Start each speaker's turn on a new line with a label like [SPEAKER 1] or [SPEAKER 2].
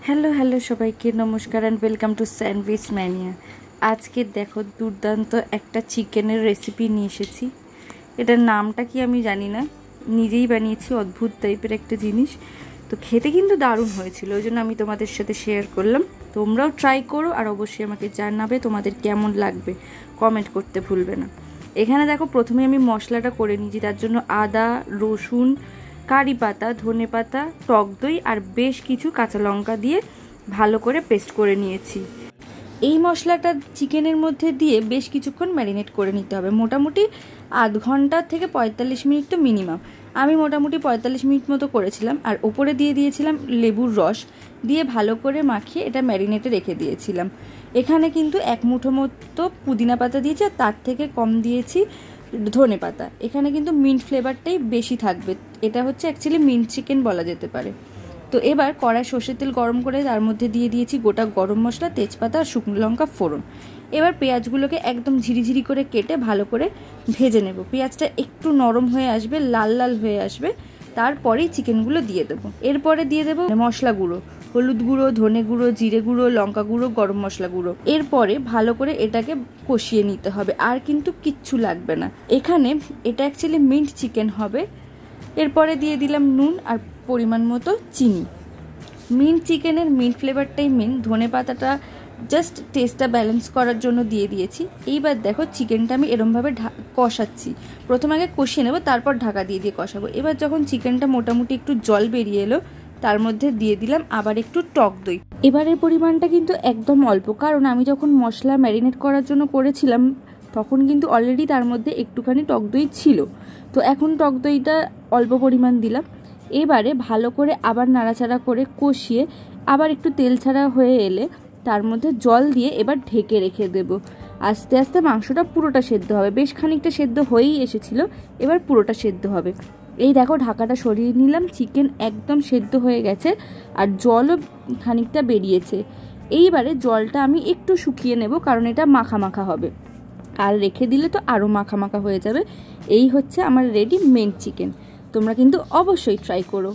[SPEAKER 1] Hello hello সবাইকে নমস্কার and welcome to sandwich mania. আজকে দেখো দুর্দান্ত একটা চিকেনের রেসিপি নিয়ে এসেছি। এটার নামটা কি আমি জানি না, নিজেই বানিয়েছি, অদ্ভুত টাইপের একটা জিনিস। তো খেতে কিন্তু দারুণ হয়েছিল, ওই জন্য আমি তোমাদের সাথে শেয়ার করলাম। তোমরাও ট্রাই করো আর অবশ্যই আমাকে জানাবে তোমাদের কেমন লাগবে, কমেন্ট করতে ভুলবে না। এখানে দেখো প্রথমে আমি মশলাটা করে নিয়েছি, তার জন্য আদা, রসুন, কারি পাতা, ধনে পাতা, টক দই আর বেশ কিছু কাঁচা লঙ্কা দিয়ে ভালো করে পেস্ট করে নিয়েছি। এই মশলাটা চিকেনের মধ্যে দিয়ে বেশ কিছুক্ষণ ম্যারিনেট করে নিতে হবে, মোটামুটি আধ ঘন্টা থেকে 45 মিনিট তো মিনিমাম। আমি মোটামুটি 45 মিনিট মতো করেছিলাম। আর ওপরে দিয়ে দিয়েছিলাম লেবুর রস, দিয়ে ভালো করে মাখিয়ে এটা ম্যারিনেটে রেখে দিয়েছিলাম। এখানে কিন্তু এক মুঠো মতো পুদিনা পাতা দিয়েছি, আর তার থেকে কম দিয়েছি ধনে পাতা। এখানে কিন্তু মিন্ট ফ্লেভারটাই বেশি থাকবে, এটা হচ্ছে অ্যাকচুয়ালি মিন্ট চিকেন বলা যেতে পারে। তো এবার কড়াই সর্ষের তেল গরম করে তার মধ্যে দিয়ে দিয়েছি গোটা গরম মশলা, তেজপাতা আর শুকনো লঙ্কা ফোড়ন। এবার পেঁয়াজগুলোকে একদম ঝিরিঝিরি করে কেটে ভালো করে ভেজে নেব। পেঁয়াজটা একটু নরম হয়ে আসবে, লাল লাল হয়ে আসবে, তারপরেই চিকেনগুলো দিয়ে দেবো। এরপরে দিয়ে দেবো মশলা গুঁড়ো, হলুদ গুঁড়ো, ধনে গুঁড়ো, জিরে গুঁড়ো, লঙ্কা গুঁড়ো, গরম মশলা গুঁড়ো। এরপরে ভালো করে এটাকে কষিয়ে নিতে হবে, আর কিন্তু কিচ্ছু লাগবে না। এখানে এটা অ্যাকচুয়ালি মিন্ট চিকেন হবে। এরপরে দিয়ে দিলাম নুন আর পরিমাণ মতো চিনি। মিন্ট চিকেনের মিন্ট ফ্লেভারটাই মেন, ধনে পাতাটা জাস্ট টেস্টটা ব্যালেন্স করার জন্য দিয়ে দিয়েছি। এইবার দেখো চিকেনটা আমি এরমভাবে কষাচ্ছি, প্রথমে আগে কষিয়ে নেবো, তারপর ঢাকা দিয়ে দিয়ে কষাবো। এবার যখন চিকেনটা মোটামুটি একটু জল বেরিয়ে এলো, তার মধ্যে দিয়ে দিলাম আবার একটু টক দই। এবারের পরিমাণটা কিন্তু একদম অল্প, কারণ আমি যখন মশলা ম্যারিনেট করার জন্য করেছিলাম তখন কিন্তু অলরেডি তার মধ্যে একটুখানি টক দই ছিল, তো এখন টক দইটা অল্প পরিমাণ দিলাম। এবারে ভালো করে আবার নাড়াচাড়া করে কষিয়ে আবার একটু তেল ছাড়া হয়ে এলে তার মধ্যে জল দিয়ে এবার ঢেকে রেখে দেব। আস্তে আস্তে মাংসটা পুরোটা সেদ্ধ হবে, বেশ খানিকটা সেদ্ধ হয়েই এসেছিল, এবার পুরোটা সেদ্ধ হবে। এই দেখো ঢাকাটা সরিয়ে নিলাম, চিকেন একদম সেদ্ধ হয়ে গেছে আর জলও খানিকটা বেরিয়েছে। এইবারে জলটা আমি একটু শুকিয়ে নেব, কারণ এটা মাখা মাখা হবে, আর রেখে দিলে তো আরও মাখা মাখা হয়ে যাবে। এই হচ্ছে আমার রেডি মিন্ট চিকেন। তোমরা কিন্তু অবশ্যই ট্রাই করো।